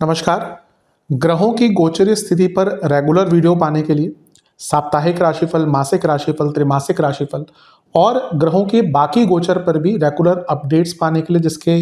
नमस्कार। ग्रहों की गोचरीय स्थिति पर रेगुलर वीडियो पाने के लिए साप्ताहिक राशिफल, मासिक राशिफल, त्रैमासिक राशिफल और ग्रहों के बाकी गोचर पर भी रेगुलर अपडेट्स पाने के लिए, जिसके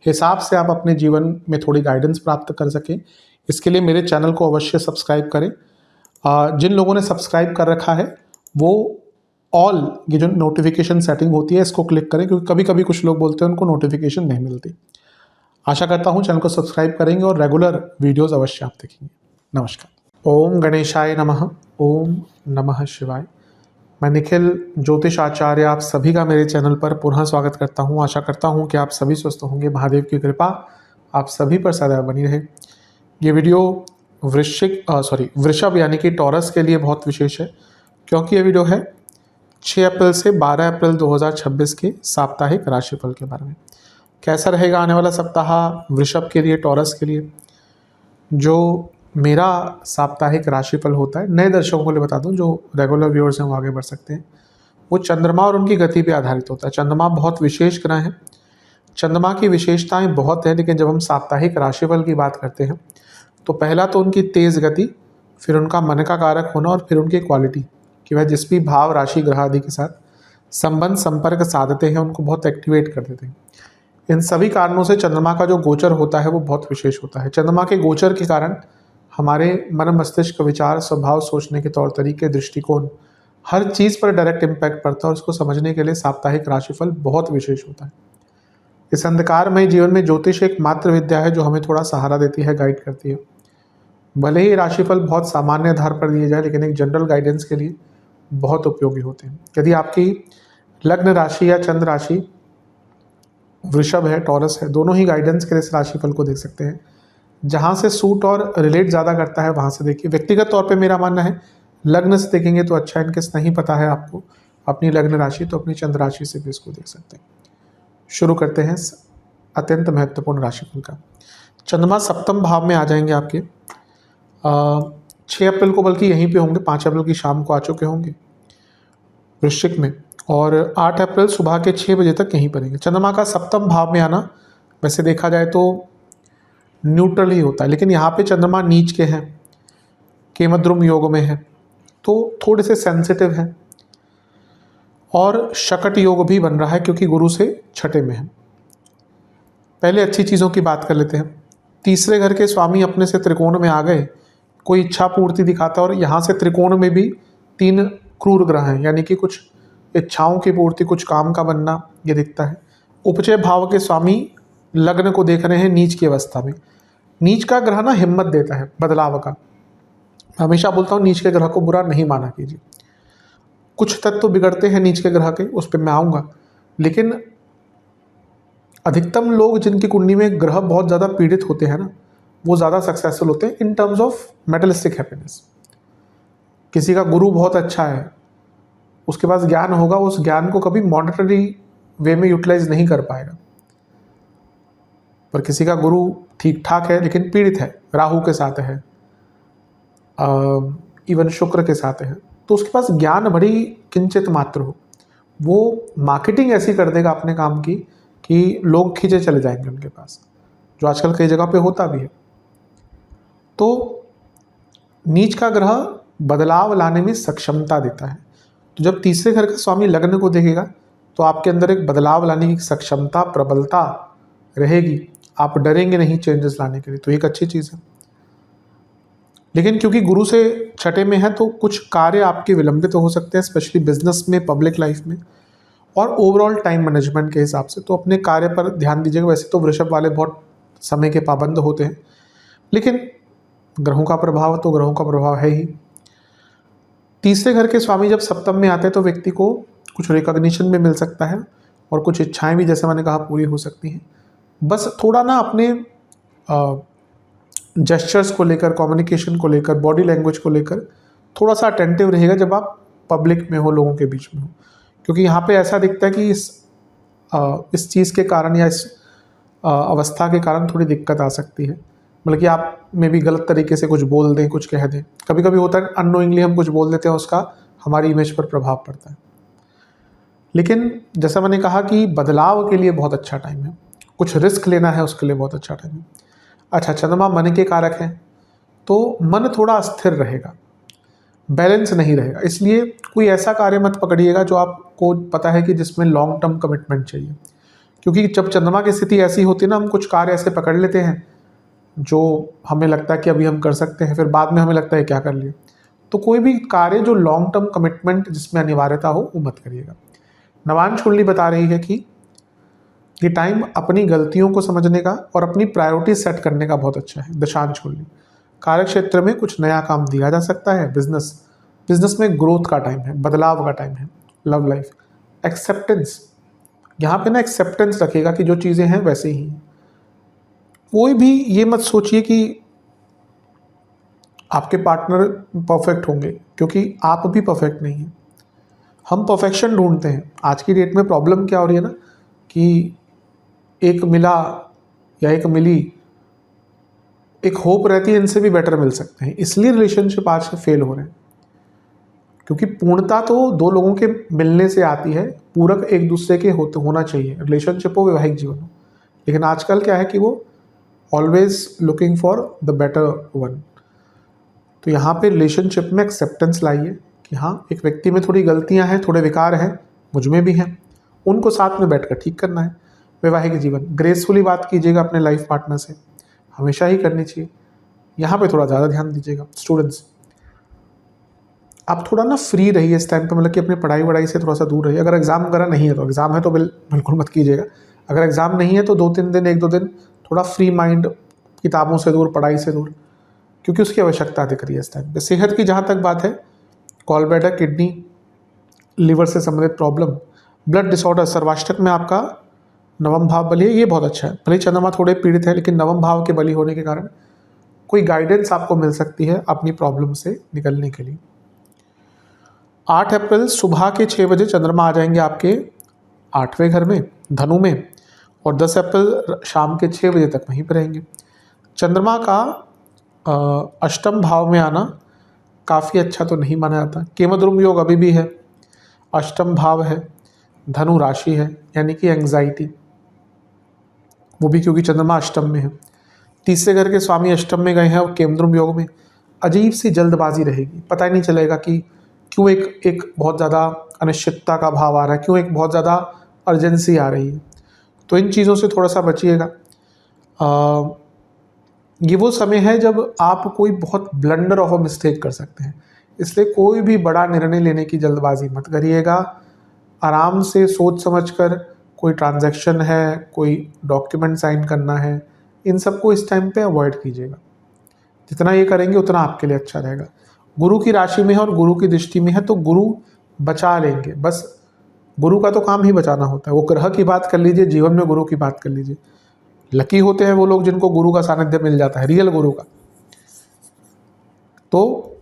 हिसाब से आप अपने जीवन में थोड़ी गाइडेंस प्राप्त कर सकें, इसके लिए मेरे चैनल को अवश्य सब्सक्राइब करें। जिन लोगों ने सब्सक्राइब कर रखा है वो ऑल ये जो नोटिफिकेशन सेटिंग होती है इसको क्लिक करें, क्योंकि कभी कभी कुछ लोग बोलते हैं उनको नोटिफिकेशन नहीं मिलती। आशा करता हूँ चैनल को सब्सक्राइब करेंगे और रेगुलर वीडियोस अवश्य आप देखेंगे। नमस्कार। ओम गणेशाय नमः। ओम नमः शिवाय। मैं निखिल ज्योतिष आचार्य आप सभी का मेरे चैनल पर पुनः स्वागत करता हूँ। आशा करता हूँ कि आप सभी स्वस्थ होंगे। महादेव की कृपा आप सभी पर सदैव बनी रहे। ये वीडियो वृषभ यानी कि टॉरस के लिए बहुत विशेष है, क्योंकि ये वीडियो है 6 अप्रैल से 12 अप्रैल 2026 के साप्ताहिक राशिफल के बारे में। कैसा रहेगा आने वाला सप्ताह वृषभ के लिए, टॉरस के लिए। जो मेरा साप्ताहिक राशिफल होता है, नए दर्शकों को लिए बता दूं, जो रेगुलर व्यूअर्स हैं वो आगे बढ़ सकते हैं, वो चंद्रमा और उनकी गति पे आधारित होता है। चंद्रमा बहुत विशेष ग्रह है, चंद्रमा की विशेषताएं बहुत है, लेकिन जब हम साप्ताहिक राशिफल की बात करते हैं तो पहला तो उनकी तेज़ गति, फिर उनका मन का कारक होना और फिर उनकी क्वालिटी कि वह जिस भी भाव राशि ग्रह आदि के साथ संबंध संपर्क साधते हैं उनको बहुत एक्टिवेट कर देते हैं। इन सभी कारणों से चंद्रमा का जो गोचर होता है वो बहुत विशेष होता है। चंद्रमा के गोचर के कारण हमारे मन मस्तिष्क, विचार, स्वभाव, सोचने के तौर तरीके, दृष्टिकोण, हर चीज़ पर डायरेक्ट इम्पैक्ट पड़ता है और उसको समझने के लिए साप्ताहिक राशिफल बहुत विशेष होता है। इस अंधकारमय जीवन में ज्योतिष एक मात्र विद्या है जो हमें थोड़ा सहारा देती है, गाइड करती है। भले ही राशिफल बहुत सामान्य आधार पर दिए जाए, लेकिन एक जनरल गाइडेंस के लिए बहुत उपयोगी होते हैं। यदि आपकी लग्न राशि या चंद्र राशि वृषभ है, टॉरस है, दोनों ही गाइडेंस के लिए इस राशिफल को देख सकते हैं। जहाँ से सूट और रिलेट ज़्यादा करता है वहाँ से देखिए। व्यक्तिगत तौर पे मेरा मानना है लग्न से देखेंगे तो अच्छा है। इनकेस नहीं पता है आपको अपनी लग्न राशि, तो अपनी चंद्र राशि से भी इसको देख सकते हैं। शुरू करते हैं अत्यंत महत्वपूर्ण राशिफल का। चंद्रमा सप्तम भाव में आ जाएंगे आपके 6 अप्रैल को, बल्कि यहीं पे होंगे, 5 अप्रैल की शाम को आ चुके होंगे वृश्चिक में, और 8 अप्रैल सुबह के 6 बजे तक यहीं पर रहेंगे। चंद्रमा का सप्तम भाव में आना वैसे देखा जाए तो न्यूट्रल ही होता है, लेकिन यहाँ पे चंद्रमा नीच के हैं, केमद्रुम योग में है, तो थोड़े से सेंसिटिव हैं। और शकट योग भी बन रहा है क्योंकि गुरु से छठे में है। पहले अच्छी चीज़ों की बात कर लेते हैं। तीसरे घर के स्वामी अपने से त्रिकोण में आ गए, कोई इच्छा पूर्ति दिखाता है, और यहाँ से त्रिकोण में भी 3 क्रूर ग्रह हैं, यानी कि कुछ इच्छाओं की पूर्ति, कुछ काम का बनना ये दिखता है। उपचय भाव के स्वामी लग्न को देख रहे हैं नीच की अवस्था में। नीच का ग्रह ना हिम्मत देता है बदलाव का। हमेशा बोलता हूँ नीच के ग्रह को बुरा नहीं माना कीजिए। कुछ तत्व बिगड़ते हैं नीच के ग्रह के, उस पर मैं आऊँगा, लेकिन अधिकतम लोग जिनकी कुंडली में ग्रह बहुत ज़्यादा पीड़ित होते हैं ना, वो ज़्यादा सक्सेसफुल होते हैं इन टर्म्स ऑफ मेटलिस्टिक हैप्पीनेस। किसी का गुरु बहुत अच्छा है, उसके पास ज्ञान होगा, उस ज्ञान को कभी मॉनेटरी वे में यूटिलाइज नहीं कर पाएगा। पर किसी का गुरु ठीक ठाक है लेकिन पीड़ित है, राहु के साथ है, इवन शुक्र के साथ है, तो उसके पास ज्ञान बड़ी किंचित मात्र हो, वो मार्केटिंग ऐसी कर देगा अपने काम की कि लोग खींचे चले जाएंगे उनके पास, जो आजकल कई जगह पे होता भी है। तो नीच का ग्रह बदलाव लाने में सक्षमता देता है। तो जब तीसरे घर का स्वामी लग्न को देखेगा तो आपके अंदर एक बदलाव लाने की सक्षमता, प्रबलता रहेगी। आप डरेंगे नहीं चेंजेस लाने के लिए, तो एक अच्छी चीज़ है। लेकिन क्योंकि गुरु से छठे में है तो कुछ कार्य आपके विलंबित हो सकते हैं, स्पेशली बिजनेस में, पब्लिक लाइफ में, और ओवरऑल टाइम मैनेजमेंट के हिसाब से। तो अपने कार्य पर ध्यान दीजिएगा। वैसे तो वृषभ वाले बहुत समय के पाबंद होते हैं, लेकिन ग्रहों का प्रभाव तो ग्रहों का प्रभाव है ही। तीसरे घर के स्वामी जब सप्तम में आते हैं तो व्यक्ति को कुछ रिकॉग्निशन भी मिल सकता है और कुछ इच्छाएं भी, जैसे मैंने कहा, पूरी हो सकती हैं। बस थोड़ा ना अपने जेस्चर्स को लेकर, कम्युनिकेशन को लेकर, बॉडी लैंग्वेज को लेकर थोड़ा सा अटेंटिव रहेगा जब आप पब्लिक में हो, लोगों के बीच में हो, क्योंकि यहाँ पे ऐसा दिखता है कि इस चीज़ के कारण या इस अवस्था के कारण थोड़ी दिक्कत आ सकती है। मतलब कि आप में भी गलत तरीके से कुछ बोल दें, कुछ कह दें। कभी कभी होता है अननोइंगली हम कुछ बोल देते हैं, उसका हमारी इमेज पर प्रभाव पड़ता है। लेकिन जैसा मैंने कहा कि बदलाव के लिए बहुत अच्छा टाइम है। कुछ रिस्क लेना है उसके लिए बहुत अच्छा टाइम है। अच्छा, चंद्रमा मन के कारक हैं, तो मन थोड़ा अस्थिर रहेगा, बैलेंस नहीं रहेगा, इसलिए कोई ऐसा कार्य मत पकड़िएगा जो आपको पता है कि जिसमें लॉन्ग टर्म कमिटमेंट चाहिए। क्योंकि जब चंद्रमा की स्थिति ऐसी होती है ना, हम कुछ कार्य ऐसे पकड़ लेते हैं जो हमें लगता है कि अभी हम कर सकते हैं, फिर बाद में हमें लगता है क्या कर लिए। तो कोई भी कार्य जो लॉन्ग टर्म कमिटमेंट जिसमें अनिवार्यता हो वो मत करिएगा। नवांश कुंडली बता रही है कि ये टाइम अपनी गलतियों को समझने का और अपनी प्रायोरिटी सेट करने का बहुत अच्छा है। दशांश कुंडली, कार्य क्षेत्र में कुछ नया काम दिया जा सकता है, बिजनेस में ग्रोथ का टाइम है, बदलाव का टाइम है। लव लाइफ, एक्सेप्टेंस, यहाँ पे ना एक्सेप्टेंस रखिएगा कि जो चीज़ें हैं वैसे ही हैं। कोई भी ये मत सोचिए कि आपके पार्टनर परफेक्ट होंगे, क्योंकि आप भी परफेक्ट नहीं हैं। हम परफेक्शन ढूंढते हैं। आज की डेट में प्रॉब्लम क्या हो रही है ना, कि एक मिला या एक मिली, एक होप रहती है इनसे भी बेटर मिल सकते हैं, इसलिए रिलेशनशिप आज फेल हो रहे हैं। क्योंकि पूर्णता तो दो लोगों के मिलने से आती है, पूरक एक दूसरे के होना चाहिए, रिलेशनशिप हो, वैवाहिक जीवन हो। लेकिन आजकल क्या है कि वो always looking for the better one. तो यहाँ पे रिलेशनशिप में एक्सेप्टेंस लाइए कि हाँ, एक व्यक्ति में थोड़ी गलतियाँ हैं, थोड़े विकार हैं, मुझ में भी हैं, उनको साथ में बैठकर ठीक करना है। वैवाहिक जीवन, ग्रेसफुली बात कीजिएगा अपने लाइफ पार्टनर से, हमेशा ही करनी चाहिए। यहाँ पे थोड़ा ज़्यादा ध्यान दीजिएगा। स्टूडेंट्स, आप थोड़ा ना फ्री रहिए इस टाइम पे, मतलब कि अपनी पढ़ाई वढ़ाई से थोड़ा सा दूर रहिए। अगर एग्जाम वगैरह नहीं है तो, एग्जाम है तो बिल्कुल मत कीजिएगा। अगर एग्जाम नहीं है तो 2-3 दिन, 1-2 दिन थोड़ा फ्री माइंड, किताबों से दूर, पढ़ाई से दूर, क्योंकि उसकी आवश्यकता दिख रही है इस टाइम पे। सेहत की जहाँ तक बात है, कॉल ब्लैडर, किडनी, लिवर से संबंधित प्रॉब्लम, ब्लड डिसऑर्डर, सर्वाष्टक में आपका नवम भाव बली है, ये बहुत अच्छा है। भले चंद्रमा थोड़े पीड़ित है, लेकिन नवम भाव के बली होने के कारण कोई गाइडेंस आपको मिल सकती है अपनी प्रॉब्लम से निकलने के लिए। 8 अप्रैल सुबह के 6 बजे चंद्रमा आ जाएंगे आपके 8वें घर में, धनु में, और 10 अप्रैल शाम के 6 बजे तक वहीं पर रहेंगे। चंद्रमा का अष्टम भाव में आना काफ़ी अच्छा तो नहीं माना जाता। केमद्रुम योग अभी भी है, अष्टम भाव है, धनु राशि है, यानी कि एंग्जाइटी, वो भी क्योंकि चंद्रमा अष्टम में है। तीसरे घर के स्वामी अष्टम में गए हैं और केमद्रुम योग में, अजीब सी जल्दबाजी रहेगी, पता ही नहीं चलेगा कि क्यों एक बहुत ज़्यादा अनिश्चितता का भाव आ रहा है, क्यों एक बहुत ज़्यादा अर्जेंसी आ रही है। तो इन चीज़ों से थोड़ा सा बचिएगा। ये वो समय है जब आप कोई बहुत ब्लंडर ऑफ अ मिस्टेक कर सकते हैं, इसलिए कोई भी बड़ा निर्णय लेने की जल्दबाजी मत करिएगा। आराम से सोच समझकर, कोई ट्रांजैक्शन है, कोई डॉक्यूमेंट साइन करना है, इन सबको इस टाइम पे अवॉइड कीजिएगा। जितना ये करेंगे उतना आपके लिए अच्छा रहेगा। गुरु की राशि में है और गुरु की दृष्टि में है, तो गुरु बचा लेंगे। बस गुरु का तो काम ही बचाना होता है। वो ग्रह की बात कर लीजिए, जीवन में गुरु की बात कर लीजिए। लकी होते हैं वो लोग जिनको गुरु का सानिध्य मिल जाता है, रियल गुरु का। तो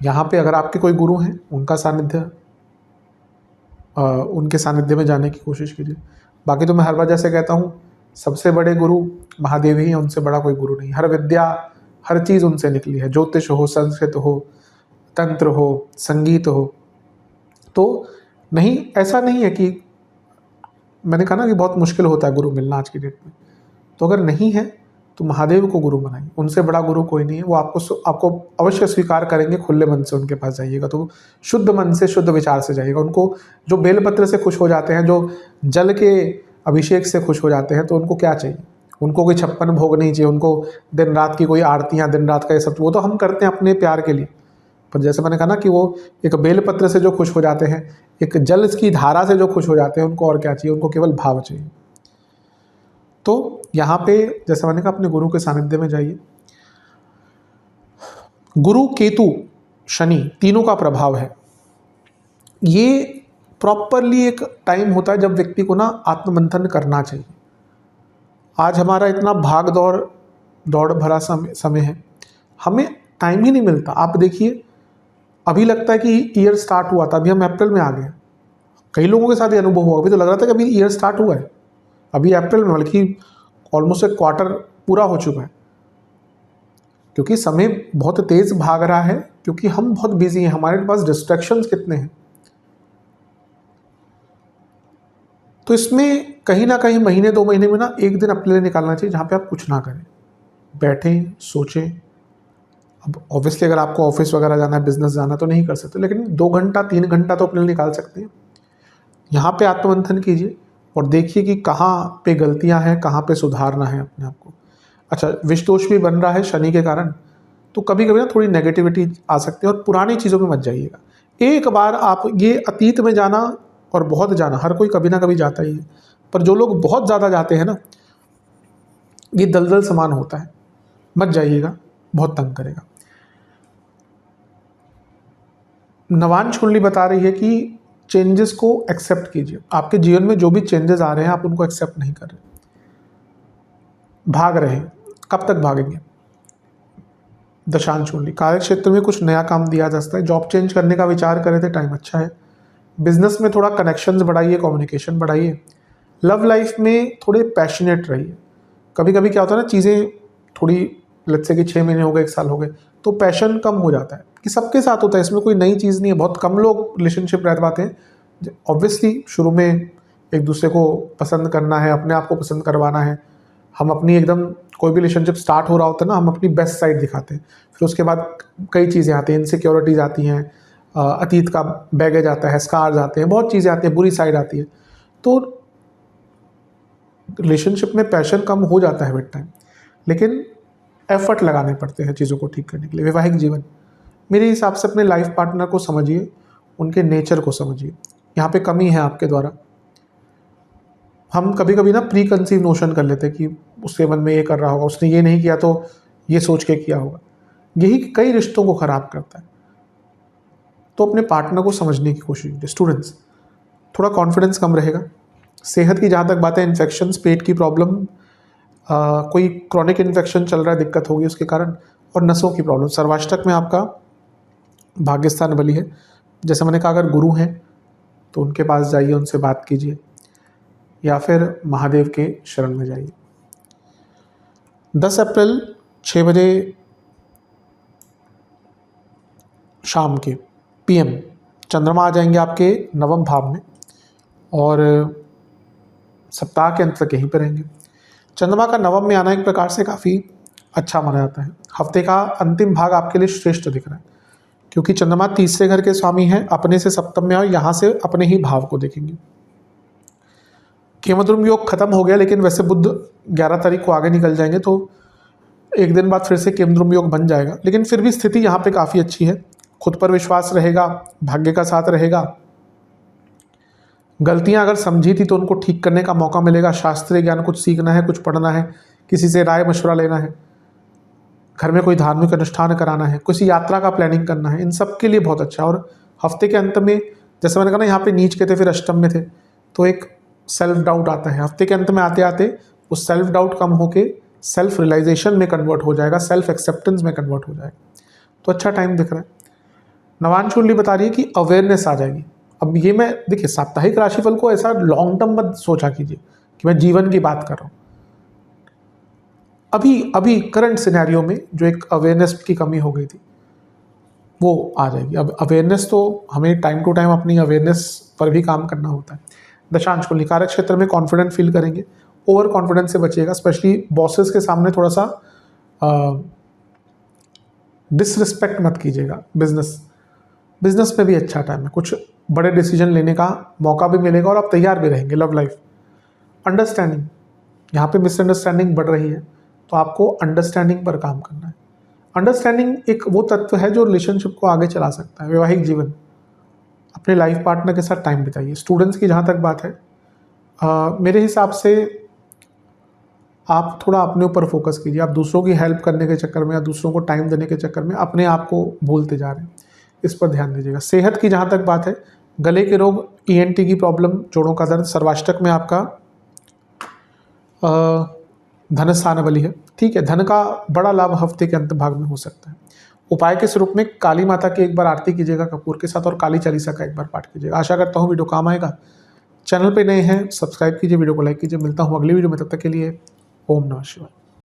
यहाँ पे अगर आपके कोई गुरु हैं, उनका सानिध्य, उनके सानिध्य में जाने की कोशिश कीजिए। बाकी तो मैं हर बार जैसे कहता हूँ, सबसे बड़े गुरु महादेव ही हैं, उनसे बड़ा कोई गुरु नहीं। हर विद्या, हर चीज़ उनसे निकली है, ज्योतिष हो, संस्कृत हो, तंत्र हो, संगीत हो। तो नहीं, ऐसा नहीं है कि, मैंने कहा ना कि बहुत मुश्किल होता है गुरु मिलना आज की डेट में। तो अगर नहीं है तो महादेव को गुरु बनाइए, उनसे बड़ा गुरु कोई नहीं है। वो आपको अवश्य स्वीकार करेंगे, खुले मन से उनके पास जाइएगा तो शुद्ध मन से, शुद्ध विचार से जाइएगा। उनको जो बेलपत्र से खुश हो जाते हैं, जो जल के अभिषेक से खुश हो जाते हैं, तो उनको क्या चाहिए? उनको कोई 56 भोग नहीं चाहिए, उनको दिन रात की कोई आरतियाँ, दिन रात का ये सब, वो तो हम करते हैं अपने प्यार के लिए। पर जैसे मैंने कहा ना कि वो एक बेलपत्र से जो खुश हो जाते हैं, एक जल की धारा से जो खुश हो जाते हैं, उनको और क्या चाहिए? उनको केवल भाव चाहिए। तो यहाँ पे जैसे मैंने कहा, अपने गुरु के सानिध्य में जाइए। गुरु, केतु, शनि, तीनों का प्रभाव है। ये प्रॉपरली एक टाइम होता है जब व्यक्ति को ना आत्ममंथन करना चाहिए। आज हमारा इतना भाग दौड़ भरा समय है, हमें टाइम ही नहीं मिलता। आप देखिए, अभी लगता है कि ईयर स्टार्ट हुआ था, अभी हम अप्रैल में आ गए। कई लोगों के साथ ये अनुभव हुआ, अभी तो लग रहा था कि अभी ईयर स्टार्ट हुआ है, अभी अप्रैल में, बल्कि ऑलमोस्ट एक क्वार्टर पूरा हो चुका है। क्योंकि समय बहुत तेज भाग रहा है, क्योंकि हम बहुत बिजी हैं, हमारे पास डिस्ट्रैक्शंस कितने हैं। तो इसमें कहीं ना कहीं महीने 2 महीने में ना एक दिन अपने लिए निकालना चाहिए जहाँ पे आप कुछ ना करें, बैठें, सोचें। अब ऑब्वियसली अगर आपको ऑफिस वगैरह जाना है, बिजनेस जाना है तो नहीं कर सकते, लेकिन 2 घंटा 3 घंटा तो अपने लिए निकाल सकते हैं। यहाँ पे आत्ममंथन कीजिए और देखिए कि कहाँ पे गलतियाँ हैं, कहाँ पे सुधारना है अपने आप को। अच्छा, विष दोष भी बन रहा है शनि के कारण, तो कभी कभी ना थोड़ी नेगेटिविटी आ सकती है और पुरानी चीज़ों में मत जाइएगा। एक बार आप ये अतीत में जाना और बहुत जाना, हर कोई कभी ना कभी जाता ही है, पर जो लोग बहुत ज़्यादा जाते हैं ना, ये दलदल समान होता है, मत जाइएगा, बहुत तंग करेगा। नवांश कुंडली बता रही है कि चेंजेस को एक्सेप्ट कीजिए। आपके जीवन में जो भी चेंजेस आ रहे हैं आप उनको एक्सेप्ट नहीं कर रहे, भाग रहे हैं। कब तक भागेंगे? दशांश कुंडली, कार्य क्षेत्र में कुछ नया काम दिया जा सकता है, जॉब चेंज करने का विचार करे थे, टाइम अच्छा है। बिजनेस में थोड़ा कनेक्शंस बढ़ाइए, कम्युनिकेशन बढ़ाइए। लव लाइफ में थोड़े पैशनेट रहिए। कभी कभी क्या होता है ना, चीज़ें थोड़ी, लेट्स से कि 6 महीने हो गए, 1 साल हो गए, तो पैशन कम हो जाता है, कि सबके साथ होता है, इसमें कोई नई चीज़ नहीं है। बहुत कम लोग रिलेशनशिप रह पाते हैं। ऑब्वियसली शुरू में एक दूसरे को पसंद करना है, अपने आप को पसंद करवाना है। हम अपनी एकदम, कोई भी रिलेशनशिप स्टार्ट हो रहा होता है ना, हम अपनी बेस्ट साइड दिखाते हैं, फिर उसके बाद कई चीज़ें आती हैं, इनसिक्योरिटीज़ आती हैं, अतीत का बैगेज आता है, स्कार्स आते हैं, बहुत चीज़ें आती हैं, बुरी साइड आती है। तो रिलेशनशिप में पैशन कम हो जाता है विद टाइम, लेकिन एफर्ट लगाने पड़ते हैं चीज़ों को ठीक करने के लिए। वैवाहिक जीवन, मेरे हिसाब से अपने लाइफ पार्टनर को समझिए, उनके नेचर को समझिए। यहाँ पे कमी है आपके द्वारा। हम कभी कभी ना प्री कंसीव नोशन कर लेते हैं कि उसके मन में ये कर रहा होगा, उसने ये नहीं किया तो ये सोच के किया होगा। यही कई रिश्तों को ख़राब करता है। तो अपने पार्टनर को समझने की कोशिश कीजिए। स्टूडेंट्स, थोड़ा कॉन्फिडेंस कम रहेगा। सेहत की जहाँ तक बात है, इन्फेक्शंस, पेट की प्रॉब्लम, कोई क्रॉनिक इन्फेक्शन चल रहा है, दिक्कत होगी उसके कारण, और नसों की प्रॉब्लम। सर्वाष्टक में आपका भाग्यस्थान बली है। जैसे मैंने कहा, अगर गुरु हैं तो उनके पास जाइए, उनसे बात कीजिए, या फिर महादेव के शरण में जाइए। 10 अप्रैल 6 बजे शाम के PM चंद्रमा आ जाएंगे आपके 9वें भाव में, और सप्ताह के अंत तक यहीं पर रहेंगे। चंद्रमा का 9वें में आना एक प्रकार से काफ़ी अच्छा माना जाता है। हफ्ते का अंतिम भाग आपके लिए श्रेष्ठ दिख रहा है, क्योंकि चंद्रमा तीसरे घर के स्वामी हैं, अपने से सप्तम में, और यहाँ से अपने ही भाव को देखेंगे। केमद्रुम योग खत्म हो गया, लेकिन वैसे बुध 11 तारीख को आगे निकल जाएंगे, तो एक दिन बाद फिर से केमद्रुम योग बन जाएगा। लेकिन फिर भी स्थिति यहाँ पे काफ़ी अच्छी है। खुद पर विश्वास रहेगा, भाग्य का साथ रहेगा। गलतियाँ अगर समझी थी तो उनको ठीक करने का मौका मिलेगा। शास्त्रीय ज्ञान कुछ सीखना है, कुछ पढ़ना है, किसी से राय मशवरा लेना है, घर में कोई धार्मिक अनुष्ठान कराना है, किसी यात्रा का प्लानिंग करना है, इन सब के लिए बहुत अच्छा है। और हफ्ते के अंत में, जैसे मैंने कहा ना, यहाँ पे नीच के थे, फिर अष्टम में थे, तो एक सेल्फ डाउट आता है। हफ्ते के अंत में आते आते वो सेल्फ डाउट कम होके सेल्फ रियलाइजेशन में कन्वर्ट हो जाएगा, सेल्फ एक्सेप्टेंस में कन्वर्ट हो जाएगा। तो अच्छा टाइम दिख रहा है। नवांश कुंडली बता रही है कि अवेयरनेस आ जाएगी। अब ये मैं, देखिए, साप्ताहिक राशिफल को ऐसा लॉन्ग टर्म मत सोचा कीजिए कि मैं जीवन की बात कर रहा हूँ। अभी अभी करंट सिनेरियो में जो एक अवेयरनेस की कमी हो गई थी, वो आ जाएगी। अब अवेयरनेस तो हमें टाइम टू टाइम अपनी अवेयरनेस पर भी काम करना होता है। दशांश कुंडली, कार्य क्षेत्र में कॉन्फिडेंट फील करेंगे, ओवर कॉन्फिडेंस से बचिएगा। स्पेशली बॉसेस के सामने थोड़ा सा डिसरिस्पेक्ट मत कीजिएगा। बिजनेस में भी अच्छा टाइम है, कुछ बड़े डिसीजन लेने का मौका भी मिलेगा और आप तैयार भी रहेंगे। लव लाइफ, अंडरस्टैंडिंग, यहाँ पे मिसअंडरस्टैंडिंग बढ़ रही है, तो आपको अंडरस्टैंडिंग पर काम करना है। अंडरस्टैंडिंग एक वो तत्व है जो रिलेशनशिप को आगे चला सकता है। वैवाहिक जीवन, अपने लाइफ पार्टनर के साथ टाइम बिताइए। स्टूडेंट्स की जहाँ तक बात है, मेरे हिसाब से आप थोड़ा अपने ऊपर फोकस कीजिए। आप दूसरों की हेल्प करने के चक्कर में या दूसरों को टाइम देने के चक्कर में अपने आप को भूलते जा रहे हैं, इस पर ध्यान दीजिएगा। सेहत की जहाँ तक बात है, गले के रोग, ENT की प्रॉब्लम, जोड़ों का दर्द, सर्वाष्टक में आपका धन स्थान बली है, ठीक है। धन का बड़ा लाभ हफ्ते के अंत भाग में हो सकता है। उपाय के स्वरूप में काली माता की एक बार आरती कीजिएगा कपूर के साथ, और काली चालीसा का एक बार पाठ कीजिएगा। आशा करता हूँ वीडियो काम आएगा। चैनल पे नए हैं, सब्सक्राइब कीजिए, वीडियो को लाइक कीजिए। मिलता हूँ अगली वीडियो में, तब तक के लिए ओम नमः शिवाय।